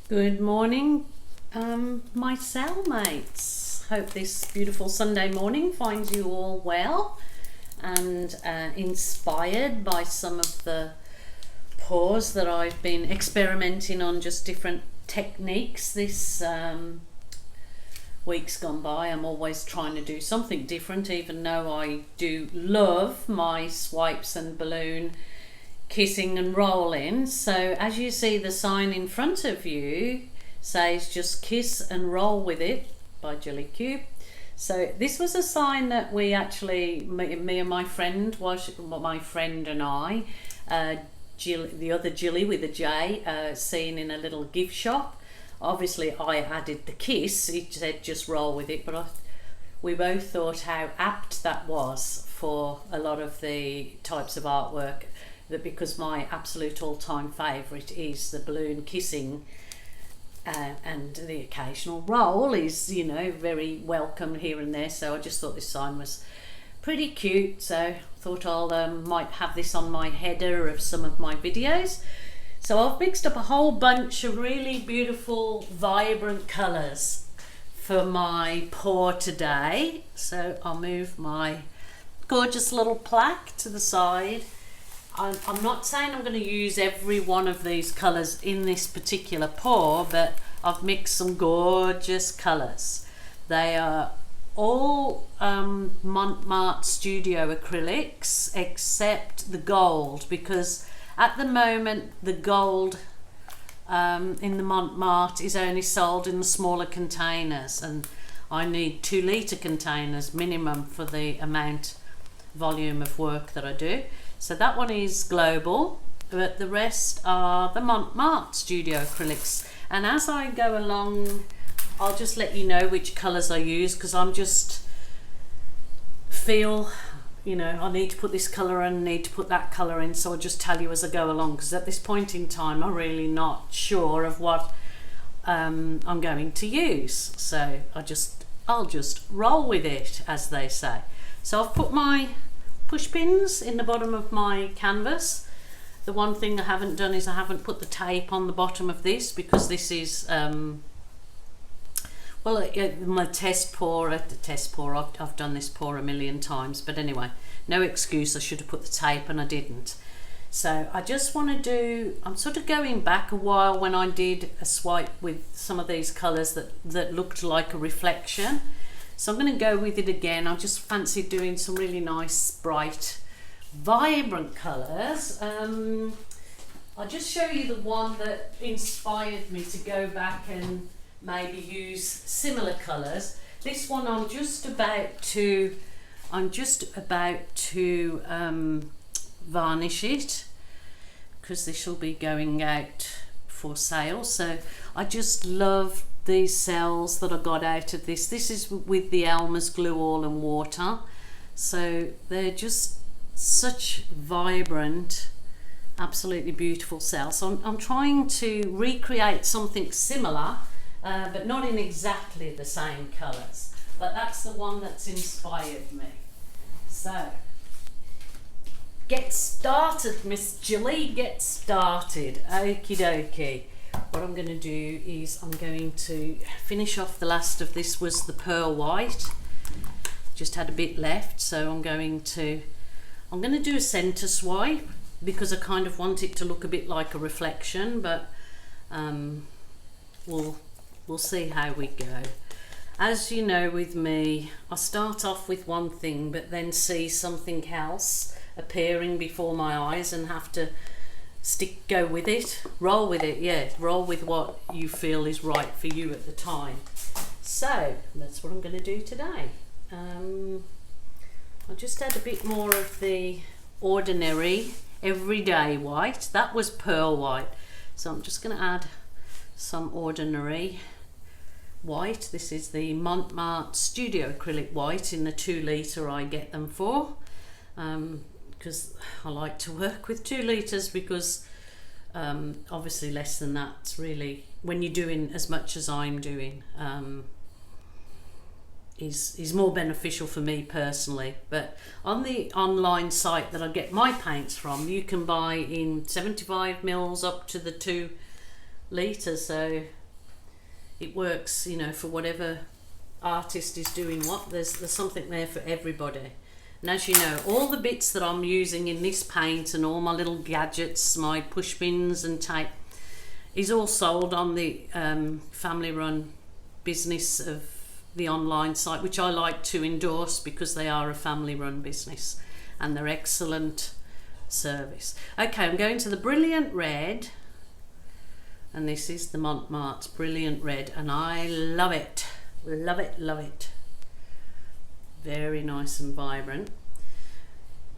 Good morning, my cellmates. Hope this beautiful Sunday morning finds you all well and inspired by some of the pours that I've been experimenting on, just different techniques this week's gone by. I'm always trying to do something different, even though I do love my swipes and balloon kissing and rolling. So as you see, the sign in front of you says just kiss and roll with it by Jelly Cube. So this was a sign that we actually, me and my friend, my friend and I, Jill, the other Jilly with a J, seen in a little gift shop. Obviously I added the kiss, it said just roll with it, but we both thought how apt that was for a lot of the types of artwork, that because my absolute all-time favourite is the balloon kissing, and the occasional roll is, you know, very welcome here and there. So I just thought this sign was pretty cute, so thought I'll might have this on my header of some of my videos. So I've mixed up a whole bunch of really beautiful vibrant colours for my pour today. So I'll move my gorgeous little plaque to the side. I'm not saying I'm going to use every one of these colours in this particular pour, but I've mixed some gorgeous colours. They are all Mont Studio acrylics except the gold, because at the moment the gold in the Mont is only sold in the smaller containers, and I need 2 litre containers minimum for the volume of work that I do. So that one is global, but the rest are the Mont Studio acrylics. And as I go along, I'll just let you know which colours I use, because I'm just feel, you know, I need to put this colour in, need to put that colour in, so I'll just tell you as I go along, because at this point in time I'm really not sure of what I'm going to use. So I'll just roll with it, as they say. So I've put my push pins in the bottom of my canvas. The one thing I haven't done is I haven't put the tape on the bottom of this, because this is my test pour. I've done this pour a million times, but anyway, no excuse, I should have put the tape and I didn't. So I just want to do, I'm sort of going back a while when I did a swipe with some of these colours that looked like a reflection. So I'm going to go with it again. I just fancy doing some really nice, bright, vibrant colours. I'll just show you the one that inspired me to go back and maybe use similar colours. This one I'm just about to varnish it, because this will be going out for sale. So I just love these cells that I got out of this. This is with the Elmer's glue all and water, so they're just such vibrant, absolutely beautiful cells. So I'm trying to recreate something similar, but not in exactly the same colours, but that's the one that's inspired me. So get started, Miss Jilly, get started. Okie dokie. What I'm going to do is I'm going to finish off the last of this, was the pearl white, just had a bit left, so I'm going to do a centre swipe, because I kind of want it to look a bit like a reflection, but we'll see how we go. As you know, with me, I start off with one thing but then see something else appearing before my eyes and have to go with it, roll with it. Yeah, roll with what you feel is right for you at the time. So that's what I'm going to do today. I'll just add a bit more of the ordinary everyday white. That was pearl white, so I'm just going to add some ordinary white. This is the Mont Studio acrylic white in the 2 litre I get them for, because I like to work with 2 litres, because Obviously less than that's really, when you're doing as much as I'm doing, is more beneficial for me personally. But on the online site that I get my paints from, you can buy in 75 mils up to the 2 litres, so it works, you know, for whatever artist is doing what. There's something there for everybody. And as you know, all the bits that I'm using in this paint and all my little gadgets, my push pins and tape, is all sold on the family run business of the online site, which I like to endorse because they are a family run business and they're excellent service. Okay, I'm going to the Brilliant Red, and this is the Mont Brilliant Red, and I love it, love it, love it. Very nice and vibrant.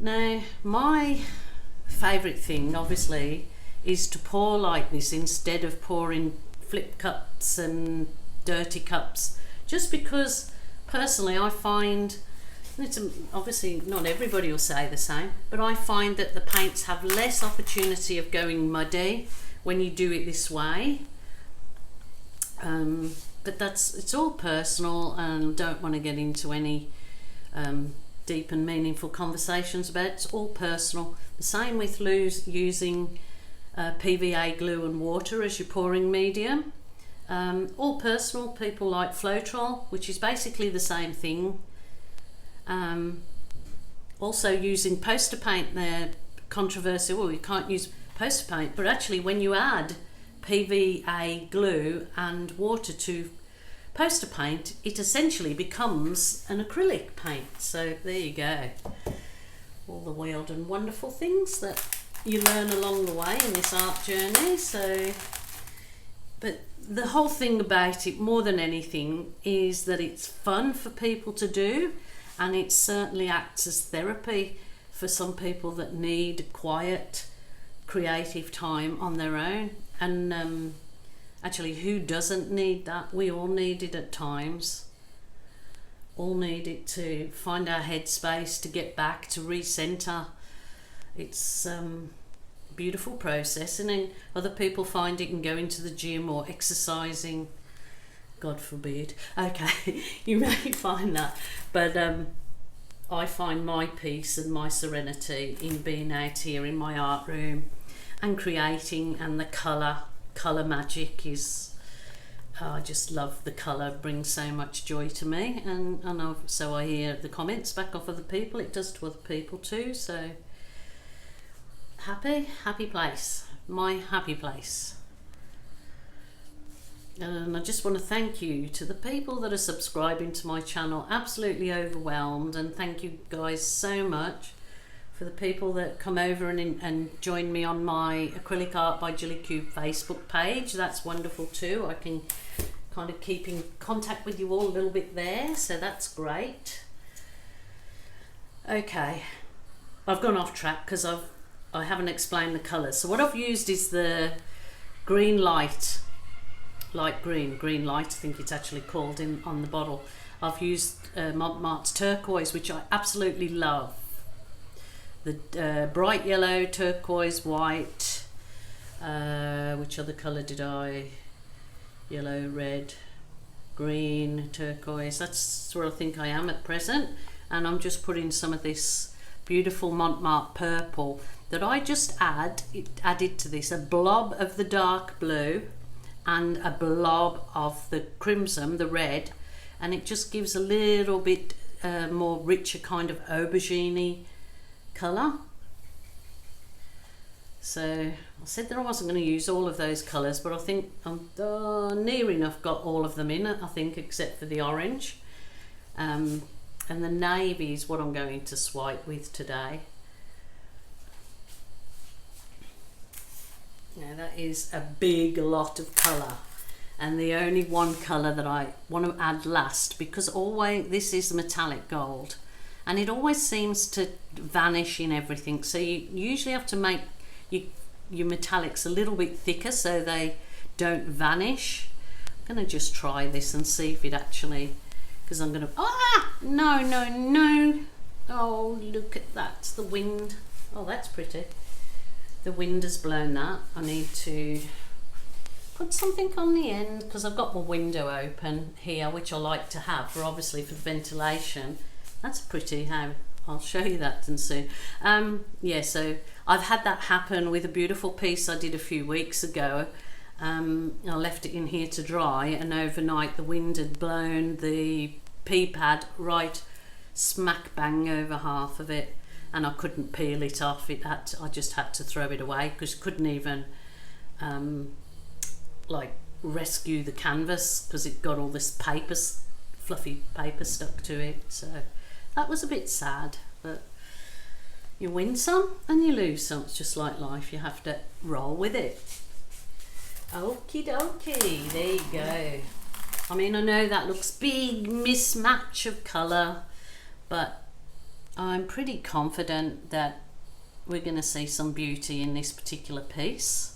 Now, my favourite thing obviously is to pour like this instead of pouring flip cups and dirty cups, just because personally I find, obviously not everybody will say the same, but I find that the paints have less opportunity of going muddy when you do it this way. But it's all personal, and don't want to get into any deep and meaningful conversations about it. It's all personal. The same with using PVA glue and water as your pouring medium. All personal. People like Floetrol, which is basically the same thing. Also using poster paint, they're controversial. Well, you can't use poster paint, but actually when you add PVA glue and water to poster paint, it essentially becomes an acrylic paint. So there you go. All the weird and wonderful things that you learn along the way in this art journey. So, but the whole thing about it, more than anything, is that it's fun for people to do, and it certainly acts as therapy for some people that need quiet, creative time on their own. And actually, who doesn't need that? We all need it at times. All need it to find our headspace, to get back, to recenter. It's beautiful process, and then other people find it in going to the gym or exercising. God forbid. Okay, you may find that, but I find my peace and my serenity in being out here in my art room and creating, and the colour magic I just love the colour, brings so much joy to me, and so I hear the comments back off other people, it does to other people too. So happy place, my happy place. And I just want to thank you to the people that are subscribing to my channel. Absolutely overwhelmed, and thank you guys so much. For the people that come over and join me on my Acrylic Art by Jilly Cube Facebook page, that's wonderful too. I can kind of keep in contact with you all a little bit there, so that's great. Okay, I've gone off track because I haven't explained the colours. So what I've used is the green light I think it's actually called on the bottle. I've used Montmartre's turquoise, which I absolutely love. The bright yellow, turquoise, white, which other colour did I? Yellow, red, green, turquoise. That's where I think I am at present. And I'm just putting some of this beautiful Montmartre purple that I just added to this, a blob of the dark blue and a blob of the crimson, the red, and it just gives a little bit more richer kind of aubergine colour. So I said that I wasn't going to use all of those colours, but I think I'm near enough got all of them in, I think, except for the orange. And the navy is what I'm going to swipe with today. Now that is a big lot of colour, and the only one colour that I want to add last, because always this is metallic gold and it always seems to vanish in everything, so you usually have to make your metallics a little bit thicker so they don't vanish. I'm going to just try this and see if it actually, because I'm going to, no, oh look at that, the wind. Oh, that's pretty. the wind has blown that. I need to put something on the end because I've got my window open here, which I like to have for obviously for ventilation. That's pretty. How I'll show you that soon. Yeah, so I've had that happen with a beautiful piece I did a few weeks ago. I left it in here to dry, and overnight the wind had blown the pea pad right smack bang over half of it, and I couldn't peel it off. I just had to throw it away because couldn't even like rescue the canvas because it got all this paper, fluffy paper stuck to it. So that was a bit sad, but you win some and you lose some. It's just like life, you have to roll with it. Okie dokie, there you go. I mean, I know that looks big mismatch of colour, but I'm pretty confident that we're going to see some beauty in this particular piece.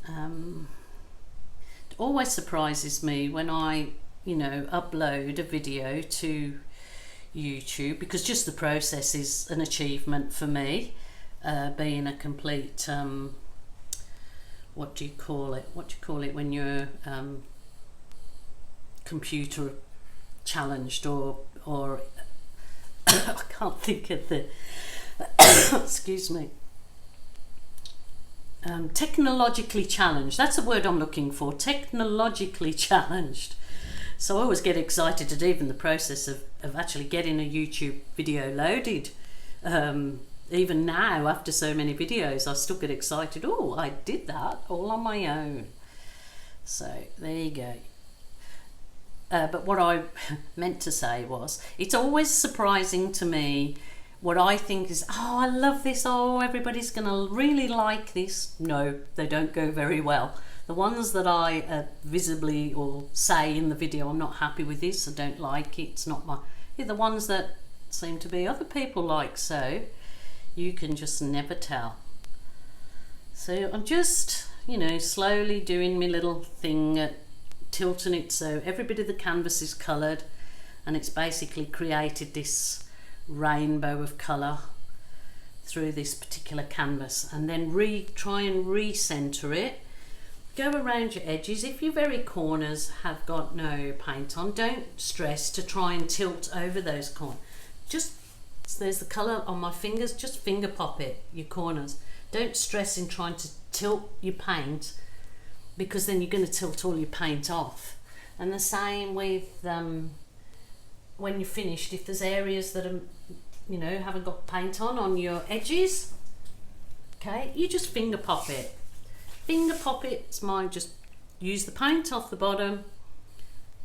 It always surprises me when I, upload a video to YouTube, because just the process is an achievement for me, being a complete, what do you call it when you're computer challenged or I can't think of the excuse me, technologically challenged. That's the word I'm looking for, technologically challenged. So I always get excited at even the process of actually getting a YouTube video loaded. Even now, after so many videos, I still get excited. Oh, I did that all on my own. So there you go. But what I meant to say was, it's always surprising to me what I think is, oh, I love this, oh, everybody's going to really like this. No, they don't go very well. The ones that I visibly or say in the video, I'm not happy with this, I don't like it, it's not my... The ones that seem to be other people like, so you can just never tell. So I'm just, slowly doing my little thing, tilting it so every bit of the canvas is coloured, and it's basically created this rainbow of colour through this particular canvas. And then try and recenter it, go around your edges. If your very corners have got no paint on, don't stress to try and tilt over those corners. Just, there's the colour on my fingers, just finger pop it, your corners. Don't stress in trying to tilt your paint, because then you're going to tilt all your paint off. And the same with when you're finished, if there's areas that are, haven't got paint on your edges, okay, you just finger pop it. Finger pop it, it's mine, just use the paint off the bottom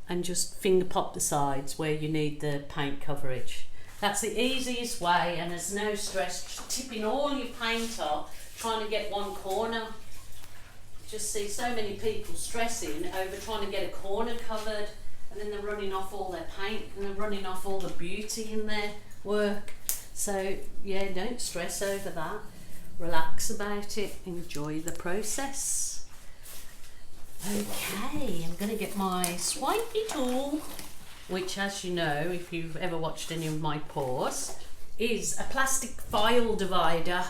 and just finger pop the sides where you need the paint coverage. That's the easiest way, and there's no stress tipping all your paint off trying to get one corner. Just see so many people stressing over trying to get a corner covered, and then they're running off all their paint and they're running off all the beauty in their work. So yeah, don't stress over that. Relax about it, enjoy the process. Okay, I'm going to get my swipey tool, which, as you know, if you've ever watched any of my pours, is a plastic file divider,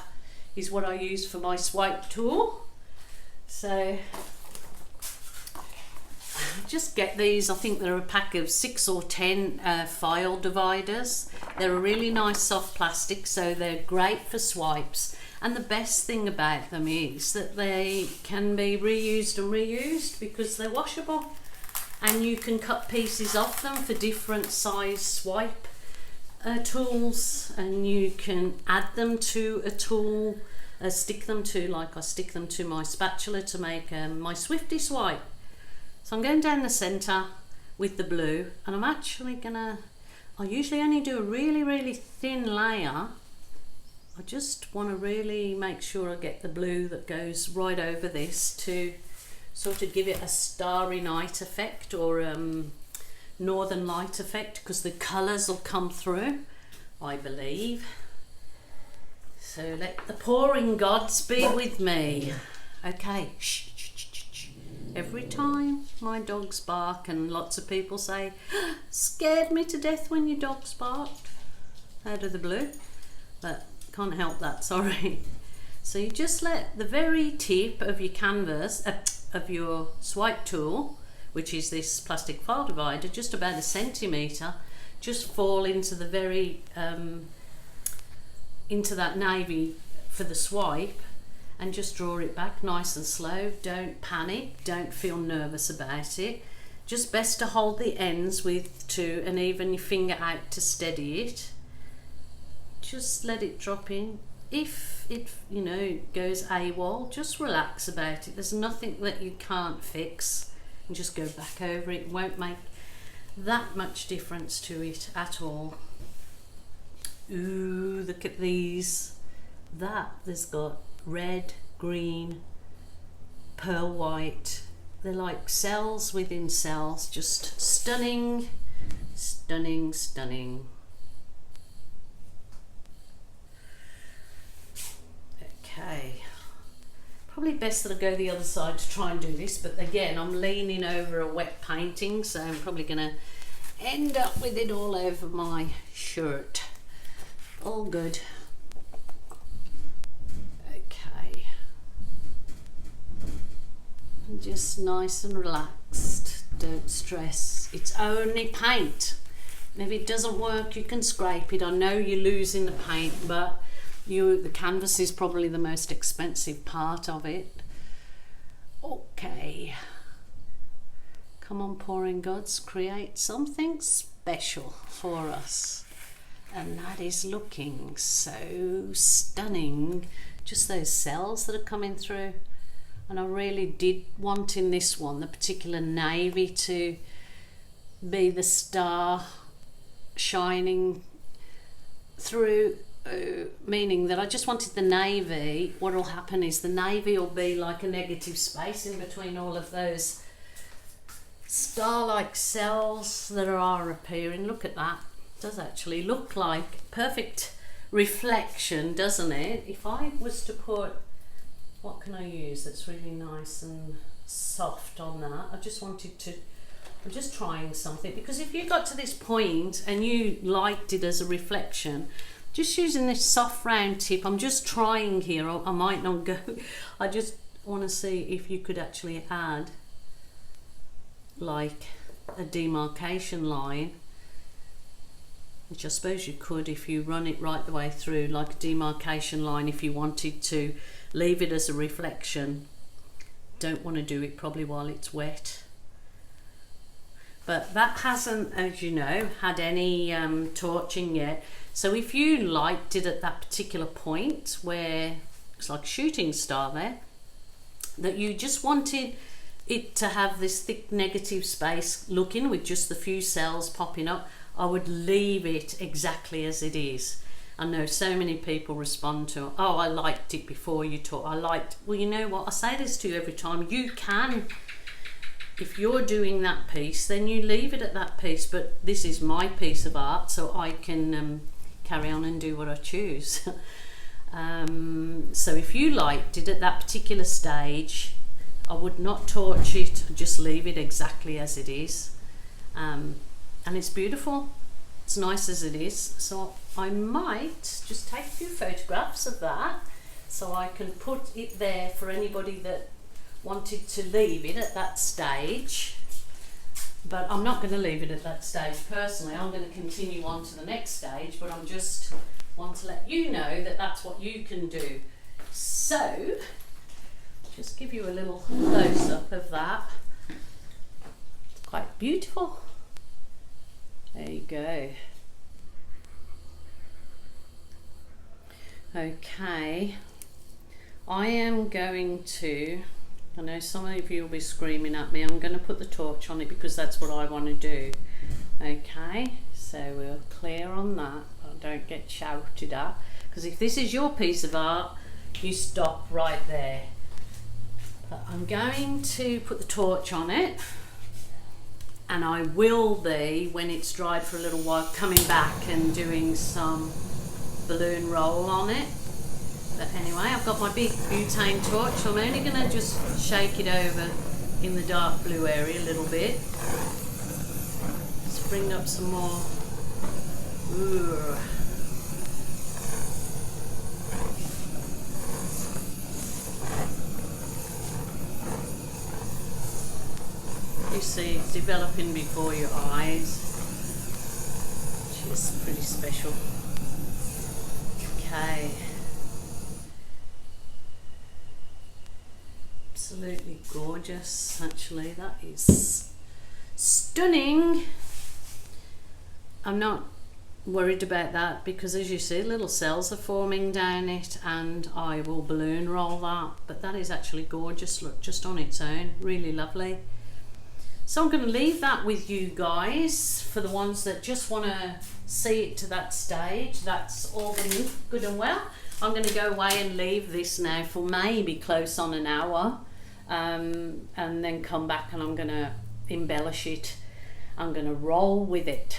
is what I use for my swipe tool. So just get these. I think they're a pack of 6 or 10 file dividers. They're a really nice soft plastic, so they're great for swipes. And the best thing about them is that they can be reused and reused because they're washable, and you can cut pieces off them for different size swipe tools, and you can add them to a tool, stick them to, like I stick them to my spatula to make my Swifty swipe. So I'm going down the centre with the blue, and I'm actually gonna, I usually only do a really thin layer. I just want to really make sure I get the blue that goes right over this to sort of give it a starry night effect, or northern light effect, because the colours will come through, I believe. So let the pouring gods be with me. Okay, shh, shh, shh, shh, shh. Every time my dogs bark, and lots of people say, scared me to death when your dogs barked, out of the blue, but can't help that, sorry. So you just let the very tip of your canvas, of your swipe tool, which is this plastic file divider, just about 1 centimetre, just fall into the very, into that navy for the swipe, and just draw it back nice and slow. Don't panic, don't feel nervous about it. Just best to hold the ends with two and even your finger out to steady it. Just let it drop in. If it, you know, goes AWOL, just relax about it. There's nothing that you can't fix, and just go back over it. It won't make that much difference to it at all. Ooh, look at these. There's got red, green, pearl white. They're like cells within cells. Just stunning, stunning, stunning. Okay, probably best that I go the other side to try and do this, but again I'm leaning over a wet painting, so I'm probably gonna end up with it all over my shirt. All good. Okay, just nice and relaxed, don't stress, it's only paint. If it doesn't work, you can scrape it. I know you're losing the paint, but the canvas is probably the most expensive part of it. Okay, come on, pouring gods, create something special for us. And that is looking so stunning. Just those cells that are coming through. And I really did want in this one the particular navy to be the star shining through. Meaning that I just wanted the navy. What will happen is the navy will be like a negative space in between all of those star-like cells that are appearing. Look at that. It does actually look like perfect reflection, doesn't it? If I was to put, what can I use that's really nice and soft on that? I just wanted to, I'm just trying something, because if you got to this point and you liked it as a reflection, just using this soft round tip, I'm just trying here, I might not go. I just want to see if you could actually add like a demarcation line, which I suppose you could if you run it right the way through, like a demarcation line if you wanted to leave it as a reflection. Don't want to do it probably while it's wet. But that hasn't, as you know, had any torching yet. So if you liked it at that particular point where it's like a shooting star there, that you just wanted it to have this thick negative space looking with just the few cells popping up, I would leave it exactly as it is. I know so many people respond to, oh, I liked it before you taught. Well, you know what? I say this to you every time. You can, if you're doing that piece, then you leave it at that piece. But this is my piece of art, so I can carry on and do what I choose. So if you liked it at that particular stage, I would not torch it, just leave it exactly as it is. And it's beautiful, it's nice as it is. So I might just take a few photographs of that so I can put it there for anybody that wanted to leave it at that stage. But I'm not going to leave it at that stage personally. I'm going to continue on to the next stage, but I'm just want to let you know that that's what you can do. So just give you a little close-up of that. It's quite beautiful. There you go. Okay, I am going to, I know some of you will be screaming at me, I'm going to put the torch on it because that's what I want to do. Okay, so we're clear on that. I don't get shouted at, because if this is your piece of art, you stop right there. But I'm going to put the torch on it, and I will be, when it's dried for a little while, coming back and doing some balloon roll on it. But anyway, I've got my big butane torch, so I'm only going to just shake it over in the dark blue area a little bit. Let's bring up some more. Ooh. You see it's developing before your eyes, which is pretty special. Okay. Absolutely gorgeous, actually. That is stunning. I'm not worried about that because, as you see, little cells are forming down it, and I will balloon roll that. But that is actually gorgeous, look, just on its own, really lovely. So I'm going to leave that with you guys for the ones that just want to see it to that stage. That's all good and well. I'm going to go away and leave this now for maybe close on an hour, and then come back and I'm going to embellish it. I'm going to roll with it.